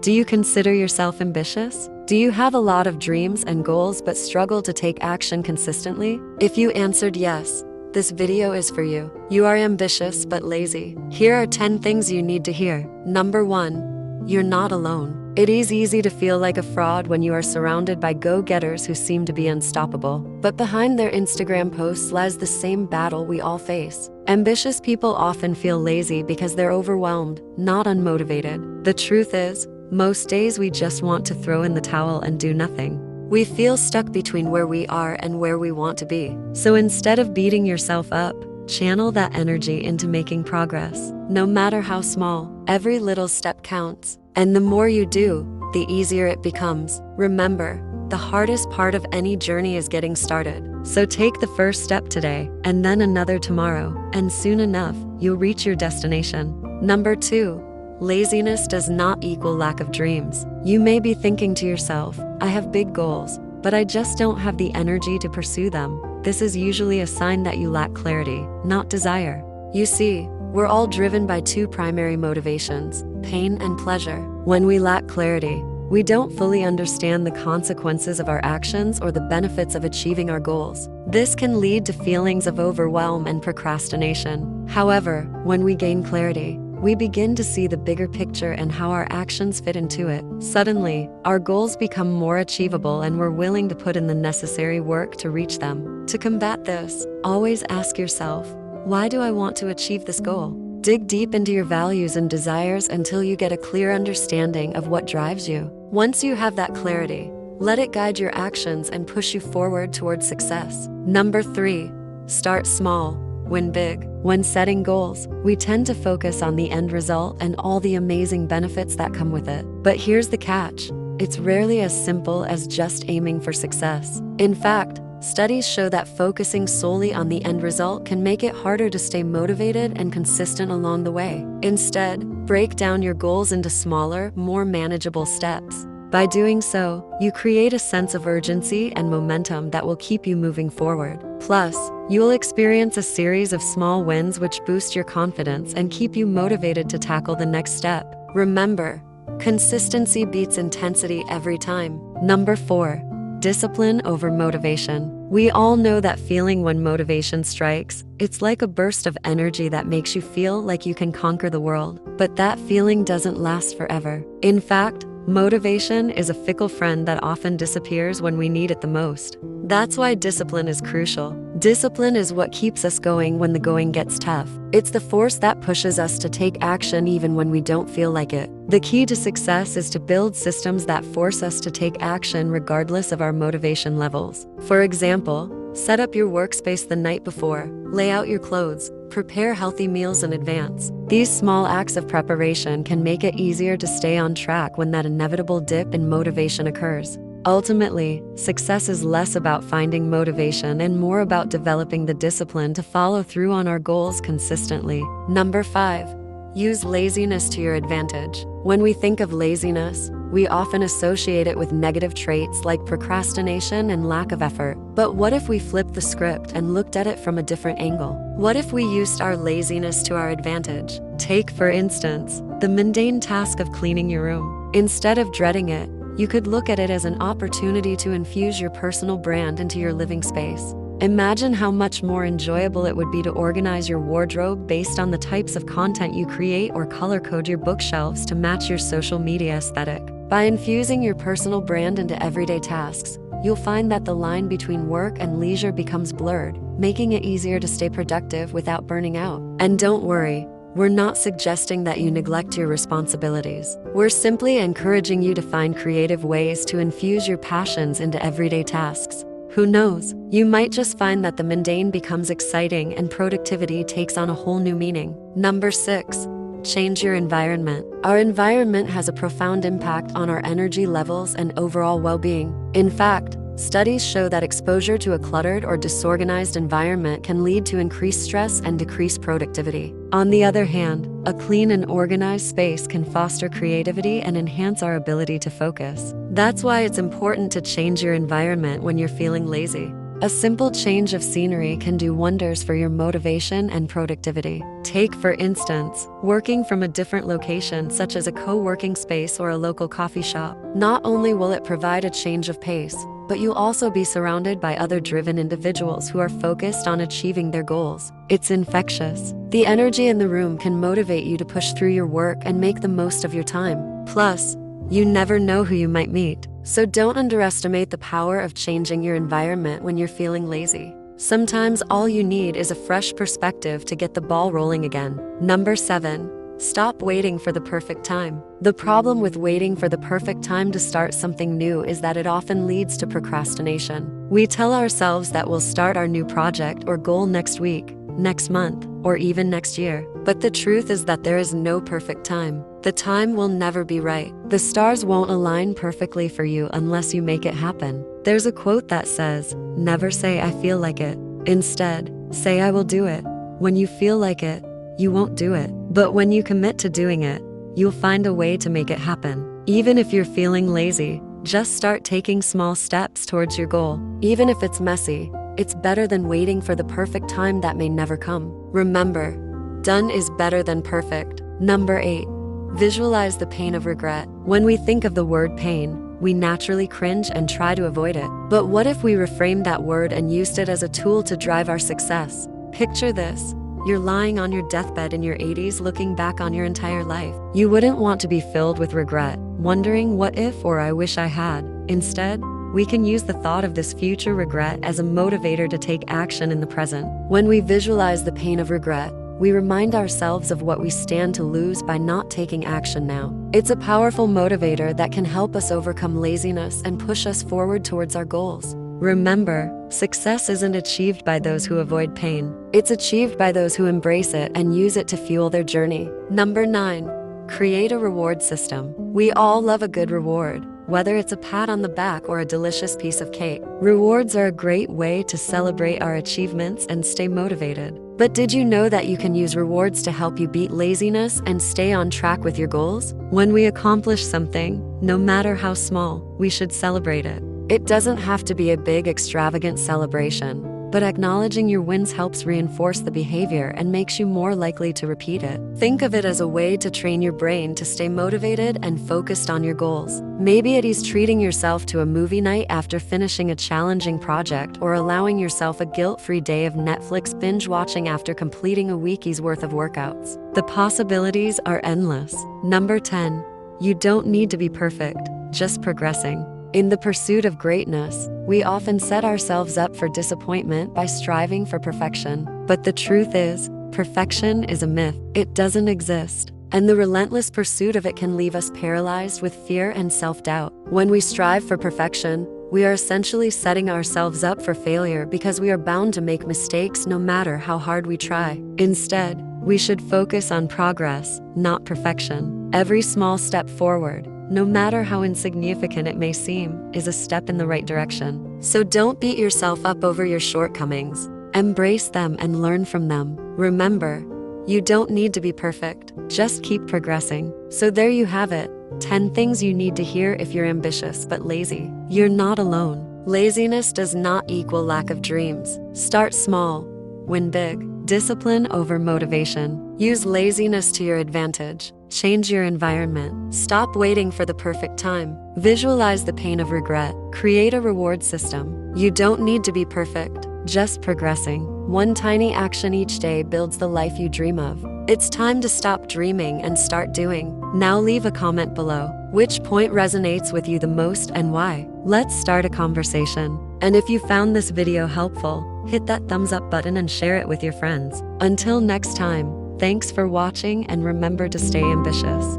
Do you consider yourself ambitious? Do you have a lot of dreams and goals but struggle to take action consistently? If you answered yes, this video is for you. You are ambitious but lazy. Here are 10 things you need to hear. Number 1. You're not alone. It is easy to feel like a fraud when you are surrounded by go-getters who seem to be unstoppable. But behind their Instagram posts lies the same battle we all face. Ambitious people often feel lazy because they're overwhelmed, not unmotivated. The truth is, most days we just want to throw in the towel and do nothing. We feel stuck between where we are and where we want to be. So instead of beating yourself up, channel that energy into making progress. No matter how small, every little step counts. And the more you do, the easier it becomes. Remember, the hardest part of any journey is getting started. So take the first step today, and then another tomorrow, and soon enough, you'll reach your destination. Number 2. Laziness does not equal lack of dreams. You may be thinking to yourself, I have big goals, but I just don't have the energy to pursue them. This is usually a sign that you lack clarity, not desire. You see, we're all driven by 2 primary motivations, pain and pleasure. When we lack clarity, we don't fully understand the consequences of our actions or the benefits of achieving our goals. This can lead to feelings of overwhelm and procrastination. However, when we gain clarity, we begin to see the bigger picture and how our actions fit into it. Suddenly, our goals become more achievable and we're willing to put in the necessary work to reach them. To combat this, always ask yourself, why do I want to achieve this goal? Dig deep into your values and desires until you get a clear understanding of what drives you. Once you have that clarity, let it guide your actions and push you forward towards success. Number 3. Start small, win big. When setting goals, we tend to focus on the end result and all the amazing benefits that come with it. But here's the catch. It's rarely as simple as just aiming for success. In fact, studies show that focusing solely on the end result can make it harder to stay motivated and consistent along the way. Instead, break down your goals into smaller, more manageable steps. By doing so, you create a sense of urgency and momentum that will keep you moving forward. Plus, you will experience a series of small wins which boost your confidence and keep you motivated to tackle the next step. Remember, consistency beats intensity every time. Number 4. Discipline over motivation. We all know that feeling when motivation strikes. It's like a burst of energy that makes you feel like you can conquer the world. But that feeling doesn't last forever. In fact, motivation is a fickle friend that often disappears when we need it the most. That's why discipline is crucial. Discipline is what keeps us going when the going gets tough. It's the force that pushes us to take action even when we don't feel like it. The key to success is to build systems that force us to take action regardless of our motivation levels. For example, set up your workspace the night before, lay out your clothes, prepare healthy meals in advance. These small acts of preparation can make it easier to stay on track when that inevitable dip in motivation occurs. Ultimately, success is less about finding motivation and more about developing the discipline to follow through on our goals consistently. Number 5. Use laziness to your advantage. When we think of laziness, we often associate it with negative traits like procrastination and lack of effort. But what if we flipped the script and looked at it from a different angle? What if we used our laziness to our advantage? Take, for instance, the mundane task of cleaning your room. Instead of dreading it, you could look at it as an opportunity to infuse your personal brand into your living space. Imagine how much more enjoyable it would be to organize your wardrobe based on the types of content you create or color code your bookshelves to match your social media aesthetic. By infusing your personal brand into everyday tasks, you'll find that the line between work and leisure becomes blurred, making it easier to stay productive without burning out. And don't worry, we're not suggesting that you neglect your responsibilities. We're simply encouraging you to find creative ways to infuse your passions into everyday tasks. Who knows, you might just find that the mundane becomes exciting and productivity takes on a whole new meaning. Number 6. Change your environment. Our environment has a profound impact on our energy levels and overall well-being. In fact, studies show that exposure to a cluttered or disorganized environment can lead to increased stress and decreased productivity. On the other hand, a clean and organized space can foster creativity and enhance our ability to focus. That's why it's important to change your environment when you're feeling lazy. A simple change of scenery can do wonders for your motivation and productivity. Take, for instance, working from a different location, such as a co-working space or a local coffee shop. Not only will it provide a change of pace, but you'll also be surrounded by other driven individuals who are focused on achieving their goals. It's infectious. The energy in the room can motivate you to push through your work and make the most of your time. Plus, you never know who you might meet. So don't underestimate the power of changing your environment when you're feeling lazy. Sometimes all you need is a fresh perspective to get the ball rolling again. Number 7. Stop waiting for the perfect time. The problem with waiting for the perfect time to start something new is that it often leads to procrastination. We tell ourselves that we'll start our new project or goal next week, next month, or even next year. But the truth is that there is no perfect time. The time will never be right. The stars won't align perfectly for you unless you make it happen. There's a quote that says, "Never say I feel like it. Instead, say I will do it." When you feel like it, you won't do it. But when you commit to doing it, you'll find a way to make it happen. Even if you're feeling lazy, just start taking small steps towards your goal. Even if it's messy, it's better than waiting for the perfect time that may never come. Remember, done is better than perfect. Number 8. Visualize the pain of regret. When we think of the word pain, we naturally cringe and try to avoid it. But what if we reframed that word and used it as a tool to drive our success? Picture this. You're lying on your deathbed in your 80s looking back on your entire life. You wouldn't want to be filled with regret, wondering what if or I wish I had. Instead, we can use the thought of this future regret as a motivator to take action in the present. When we visualize the pain of regret, we remind ourselves of what we stand to lose by not taking action now. It's a powerful motivator that can help us overcome laziness and push us forward towards our goals. Remember, success isn't achieved by those who avoid pain. It's achieved by those who embrace it and use it to fuel their journey. Number 9. Create a reward system. We all love a good reward, whether it's a pat on the back or a delicious piece of cake. Rewards are a great way to celebrate our achievements and stay motivated. But did you know that you can use rewards to help you beat laziness and stay on track with your goals? When we accomplish something, no matter how small, we should celebrate it. It doesn't have to be a big, extravagant celebration, but acknowledging your wins helps reinforce the behavior and makes you more likely to repeat it. Think of it as a way to train your brain to stay motivated and focused on your goals. Maybe it is treating yourself to a movie night after finishing a challenging project, or allowing yourself a guilt-free day of Netflix binge watching after completing a week's worth of workouts. The possibilities are endless. Number 10. You don't need to be perfect, just progressing. In the pursuit of greatness, we often set ourselves up for disappointment by striving for perfection. But the truth is, perfection is a myth. It doesn't exist. And the relentless pursuit of it can leave us paralyzed with fear and self-doubt. When we strive for perfection, we are essentially setting ourselves up for failure because we are bound to make mistakes no matter how hard we try. Instead, we should focus on progress, not perfection. Every small step forward, no matter how insignificant it may seem, is a step in the right direction. So don't beat yourself up over your shortcomings. Embrace them and learn from them. Remember, you don't need to be perfect. Just keep progressing. So there you have it. 10 things you need to hear if you're ambitious but lazy. You're not alone. Laziness does not equal lack of dreams. Start small. Win big. Discipline over motivation. Use laziness to your advantage. Change your environment. Stop waiting for the perfect time. Visualize the pain of regret. Create a reward system. You don't need to be perfect, just progressing. One tiny action each day builds the life you dream of. It's time to stop dreaming and start doing. Now leave a comment below. Which point resonates with you the most and why? Let's start a conversation. And if you found this video helpful, hit that thumbs up button and share it with your friends. Until next time, thanks for watching and remember to stay ambitious.